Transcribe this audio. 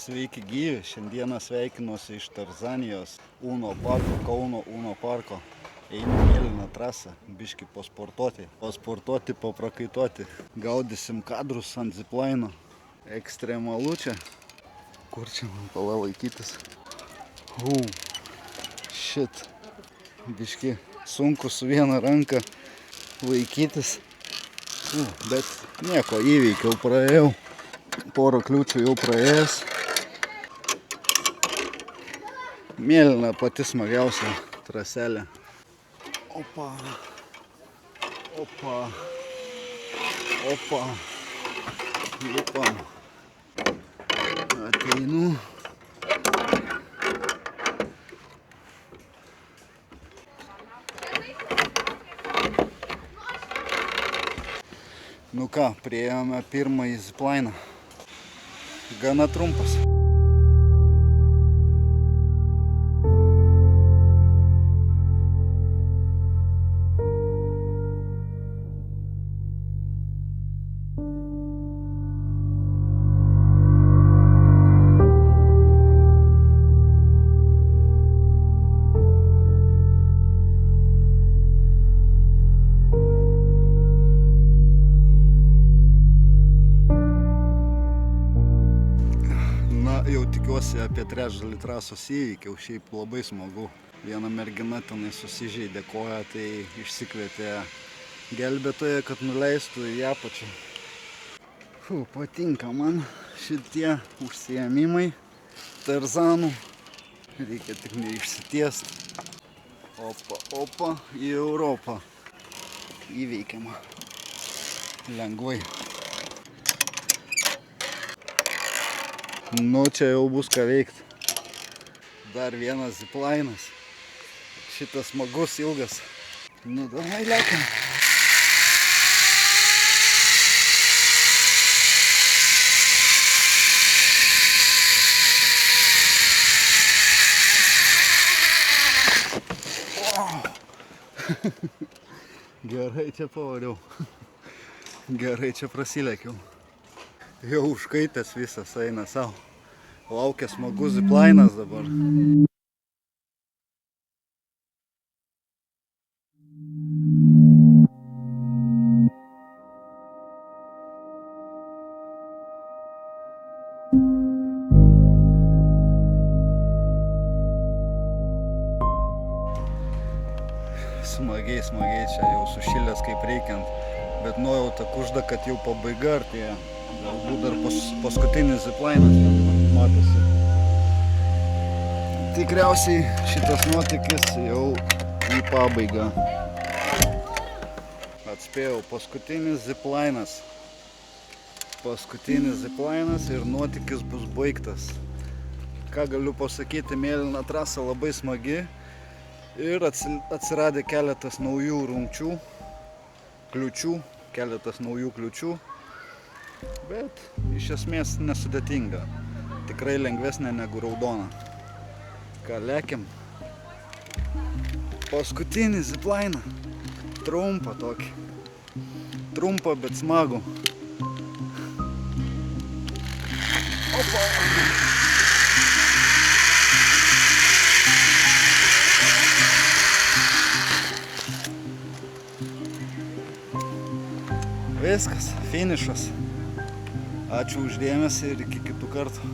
Sveiki gyvi, šiandieną sveikinuosi iš Tarzanijos, Uno parko, Kauno Uno parko. Einu mėlyną trasą, biškį pasportuoti, paprakaituoti. Gaudysim kadrus ant ziplaino. Ekstremalu čia. Kur čia man pala laikytis? Shit. Biškį sunku su viena ranka laikytis. Bet nieko, įveikiau, praėjau. Porą kliūčių jau praėjęs. Mėlyna pati smagiausia traselė. Opa. Lipam. Ateinu. Nu ką, priėjome pirmąjį ziplainą. Gana trumpas. Jau tikiuosi apie trečdalį trasos įveikiau, šiaip labai smagu. Viena mergina tenai susižeidė koją, tai išsikvietė gelbėtoją, kad nuleistų į apačią. Patinka man šitie užsiėmimai Tarzanų. Reikia tik neišsitiesti. Opa, į Europą. Įveikiama. Lengvai. Nu, čia jau bus ką veikti. Dar vienas ziplainas. Šitas smagus, ilgas. Nu, davai lekiam. Gerai čia pavariau. Gerai čia prasilekiau. Jau užkaitęs visas eina savo. Laukia smagus ziplainas dabar. Smagiai čia jau sušilęs kaip reikiant. Bet nuojauta kužda, kad jau pabaiga artėja. Galbūt dar paskutinis ziplainas matosi. Tikriausiai šitas nuotykis jau į pabaigą. Atspėjau, paskutinis ziplainas. Paskutinis ziplainas ir nuotykis bus baigtas. Ką galiu pasakyti, mėlyna trasa labai smagi ir atsiradė keletas naujų rungčių, keletas naujų kliūčių. Bet iš esmės nesudėtinga. Tikrai lengvesnė negu raudona. Ką, lekiam? Paskutinį ziplainą. Trumpą tokį. Trumpą, bet smagų. Opa! Viskas, finišas. Ačiū už dėmesį ir iki kitų kartų.